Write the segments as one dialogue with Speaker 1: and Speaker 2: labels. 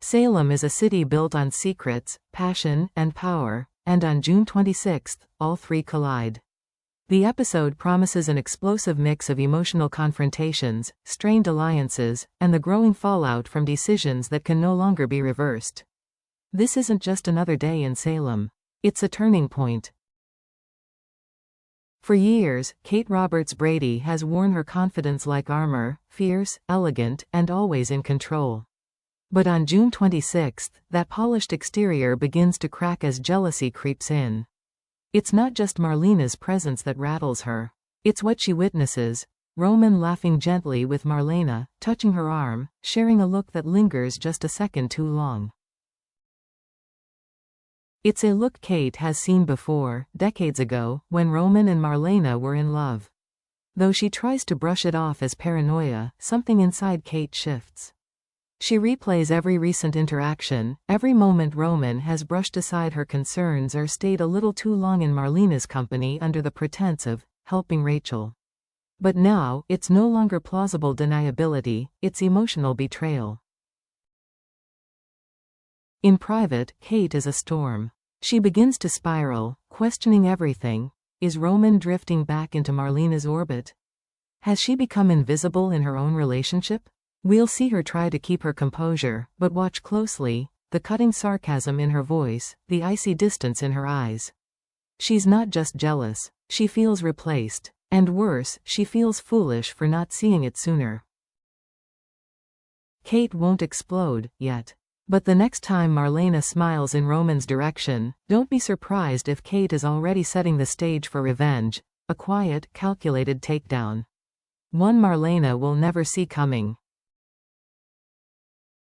Speaker 1: Salem is a city built on secrets, passion, and power, and on June 26, all three collide. The episode promises an explosive mix of emotional confrontations, strained alliances, and the growing fallout from decisions that can no longer be reversed. This isn't just another day in Salem. It's a turning point. For years, Kate Roberts Brady has worn her confidence like armor, fierce, elegant, and always in control. But on June 26, that polished exterior begins to crack as jealousy creeps in. It's not just Marlena's presence that rattles her. It's what she witnesses: Roman laughing gently with Marlena, touching her arm, sharing a look that lingers just a second too long. It's a look Kate has seen before, decades ago, when Roman and Marlena were in love. Though she tries to brush it off as paranoia, something inside Kate shifts. She replays every recent interaction, every moment Roman has brushed aside her concerns or stayed a little too long in Marlena's company under the pretense of helping Rachel. But now, it's no longer plausible deniability, it's emotional betrayal. In private, Kate is a storm. She begins to spiral, questioning everything. Is Roman drifting back into Marlena's orbit? Has she become invisible in her own relationship? We'll see her try to keep her composure, but watch closely: the cutting sarcasm in her voice, the icy distance in her eyes. She's not just jealous, she feels replaced. And worse, she feels foolish for not seeing it sooner. Kate won't explode, yet. But the next time Marlena smiles in Roman's direction, don't be surprised if Kate is already setting the stage for revenge, a quiet, calculated takedown. One Marlena will never see coming.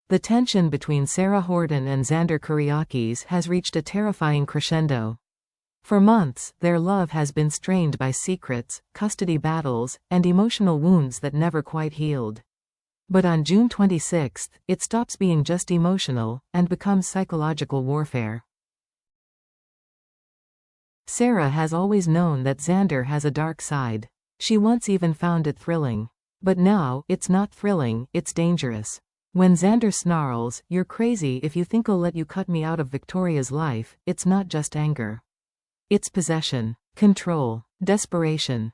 Speaker 1: The tension between Sarah Horton and Xander Kyriakis has reached a terrifying crescendo. For months, their love has been strained by secrets, custody battles, and emotional wounds that never quite healed. But on June 26, it stops being just emotional, and becomes psychological warfare. Sarah has always known that Xander has a dark side. She once even found it thrilling. But now, it's not thrilling, it's dangerous. When Xander snarls, "You're crazy if you think I'll let you cut me out of Victoria's life," it's not just anger. It's possession, control, desperation.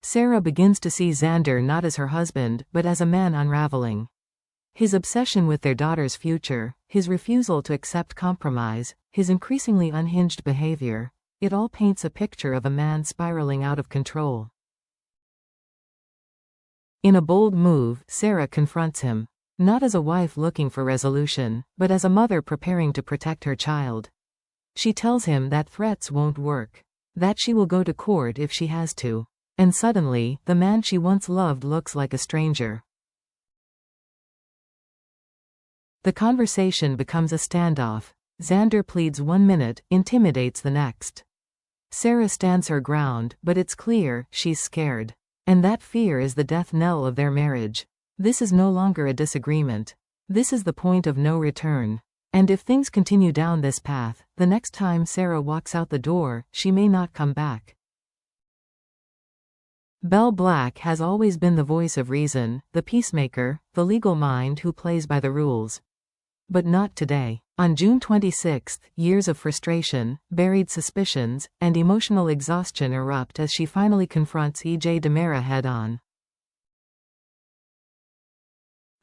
Speaker 1: Sarah begins to see Xander not as her husband, but as a man unraveling. His obsession with their daughter's future, his refusal to accept compromise, his increasingly unhinged behavior, it all paints a picture of a man spiraling out of control. In a bold move, Sarah confronts him. Not as a wife looking for resolution, but as a mother preparing to protect her child. She tells him that threats won't work. That she will go to court if she has to. And suddenly, the man she once loved looks like a stranger. The conversation becomes a standoff. Xander pleads 1 minute, intimidates the next. Sarah stands her ground, but it's clear, she's scared. And that fear is the death knell of their marriage. This is no longer a disagreement. This is the point of no return. And if things continue down this path, the next time Sarah walks out the door, she may not come back. Belle Black has always been the voice of reason, the peacemaker, the legal mind who plays by the rules. But not today. On June 26, years of frustration, buried suspicions, and emotional exhaustion erupt as she finally confronts EJ DiMera head-on.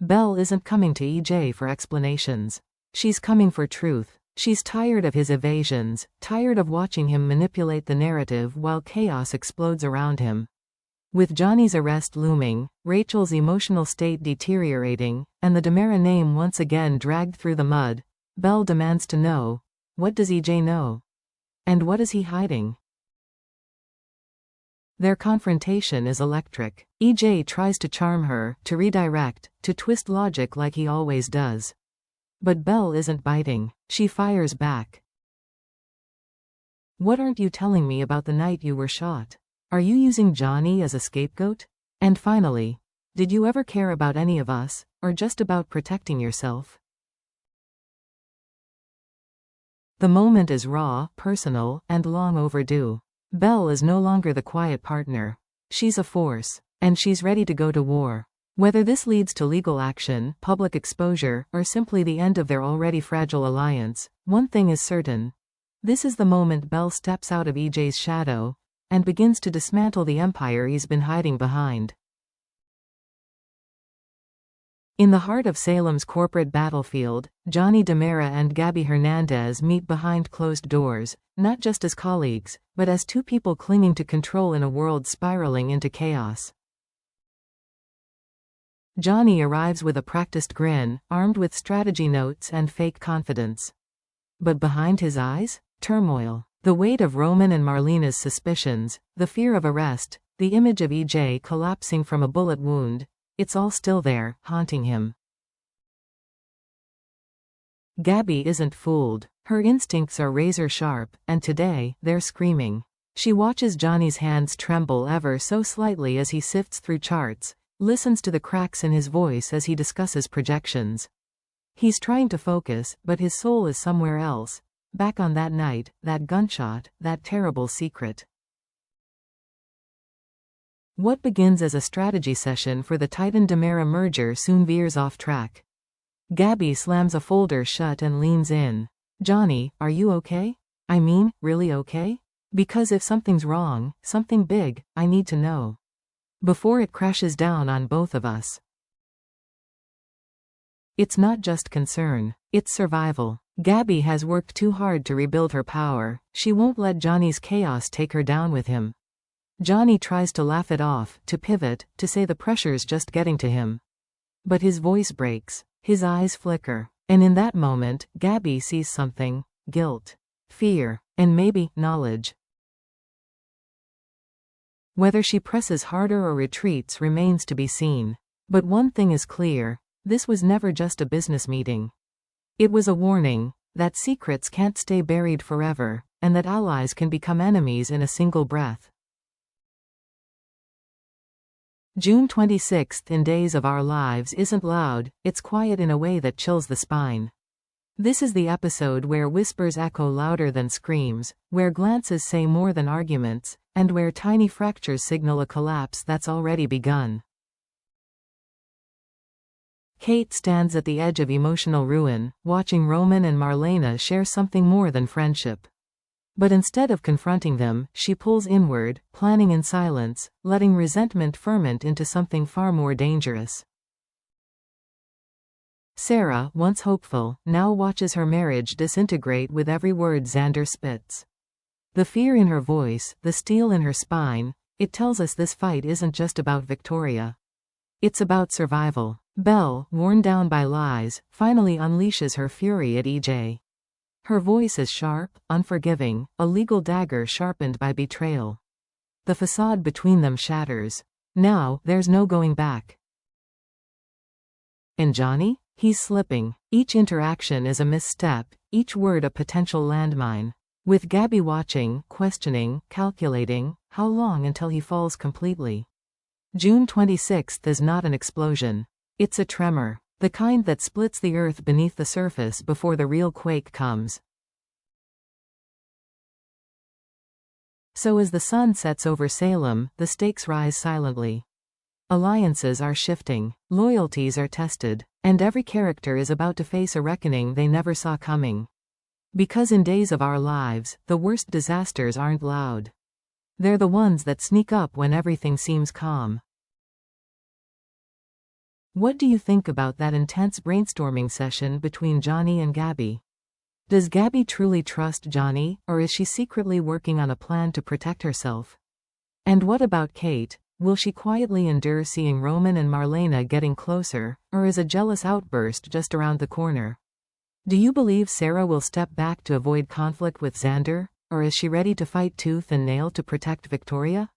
Speaker 1: Belle isn't coming to EJ for explanations. She's coming for truth. She's tired of his evasions, tired of watching him manipulate the narrative while chaos explodes around him. With Johnny's arrest looming, Rachel's emotional state deteriorating, and the DiMera name once again dragged through the mud, Belle demands to know: what does EJ know? And what is he hiding? Their confrontation is electric. EJ tries to charm her, to redirect, to twist logic like he always does. But Belle isn't biting. She fires back. "What aren't you telling me about the night you were shot? Are you using Johnny as a scapegoat? And finally, did you ever care about any of us, or just about protecting yourself?" The moment is raw, personal, and long overdue. Belle is no longer the quiet partner. She's a force. And she's ready to go to war. Whether this leads to legal action, public exposure, or simply the end of their already fragile alliance, one thing is certain. This is the moment Belle steps out of EJ's shadow and begins to dismantle the empire he's been hiding behind. In the heart of Salem's corporate battlefield, Johnny DiMera and Gabby Hernandez meet behind closed doors, not just as colleagues, but as two people clinging to control in a world spiraling into chaos. Johnny arrives with a practiced grin, armed with strategy notes and fake confidence. But behind his eyes? Turmoil. The weight of Roman and Marlena's suspicions, the fear of arrest, the image of EJ collapsing from a bullet wound. It's all still there, haunting him. Gabby isn't fooled. Her instincts are razor sharp, and today, they're screaming. She watches Johnny's hands tremble ever so slightly as he sifts through charts, listens to the cracks in his voice as he discusses projections. He's trying to focus, but his soul is somewhere else. Back on that night, that gunshot, that terrible secret. What begins as a strategy session for the Titan-DiMera merger soon veers off track. Gabby slams a folder shut and leans in. Johnny, are you okay? I mean, really okay? Because if something's wrong, something big, I need to know. Before it crashes down on both of us. It's not just concern, it's survival. Gabby has worked too hard to rebuild her power. She won't let Johnny's chaos take her down with him. Johnny tries to laugh it off, to pivot, to say the pressure's just getting to him. But his voice breaks, his eyes flicker, and in that moment, Gabby sees something: guilt, fear, and maybe knowledge. Whether she presses harder or retreats remains to be seen. But one thing is clear: this was never just a business meeting. It was a warning that secrets can't stay buried forever, and that allies can become enemies in a single breath. June 26th in Days of Our Lives isn't loud, it's quiet in a way that chills the spine. This is the episode where whispers echo louder than screams, where glances say more than arguments, and where tiny fractures signal a collapse that's already begun. Kate stands at the edge of emotional ruin, watching Roman and Marlena share something more than friendship. But instead of confronting them, she pulls inward, planning in silence, letting resentment ferment into something far more dangerous. Sarah, once hopeful, now watches her marriage disintegrate with every word Xander spits. The fear in her voice, the steel in her spine, it tells us this fight isn't just about Victoria. It's about survival. Belle, worn down by lies, finally unleashes her fury at EJ. Her voice is sharp, unforgiving, a legal dagger sharpened by betrayal. The facade between them shatters. Now, there's no going back. And Johnny? He's slipping. Each interaction is a misstep, each word a potential landmine. With Gabby watching, questioning, calculating, how long until he falls completely? June 26th is not an explosion. It's a tremor. The kind that splits the earth beneath the surface before the real quake comes. So as the sun sets over Salem, the stakes rise silently. Alliances are shifting, loyalties are tested, and every character is about to face a reckoning they never saw coming. Because in Days of Our Lives, the worst disasters aren't loud. They're the ones that sneak up when everything seems calm. What do you think about that intense brainstorming session between Johnny and Gabby? Does Gabby truly trust Johnny, or is she secretly working on a plan to protect herself? And what about Kate? Will she quietly endure seeing Roman and Marlena getting closer, or is a jealous outburst just around the corner? Do you believe Sarah will step back to avoid conflict with Xander, or is she ready to fight tooth and nail to protect Victoria?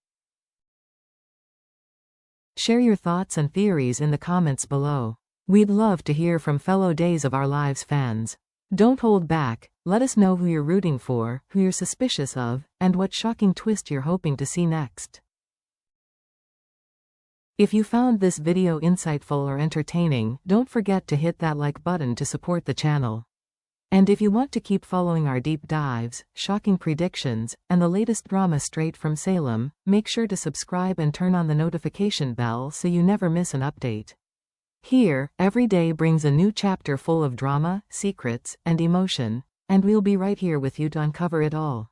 Speaker 1: Share your thoughts and theories in the comments below. We'd love to hear from fellow Days of Our Lives fans. Don't hold back, let us know who you're rooting for, who you're suspicious of, and what shocking twist you're hoping to see next. If you found this video insightful or entertaining, don't forget to hit that like button to support the channel. And if you want to keep following our deep dives, shocking predictions, and the latest drama straight from Salem, make sure to subscribe and turn on the notification bell so you never miss an update. Here, every day brings a new chapter full of drama, secrets, and emotion, and we'll be right here with you to uncover it all.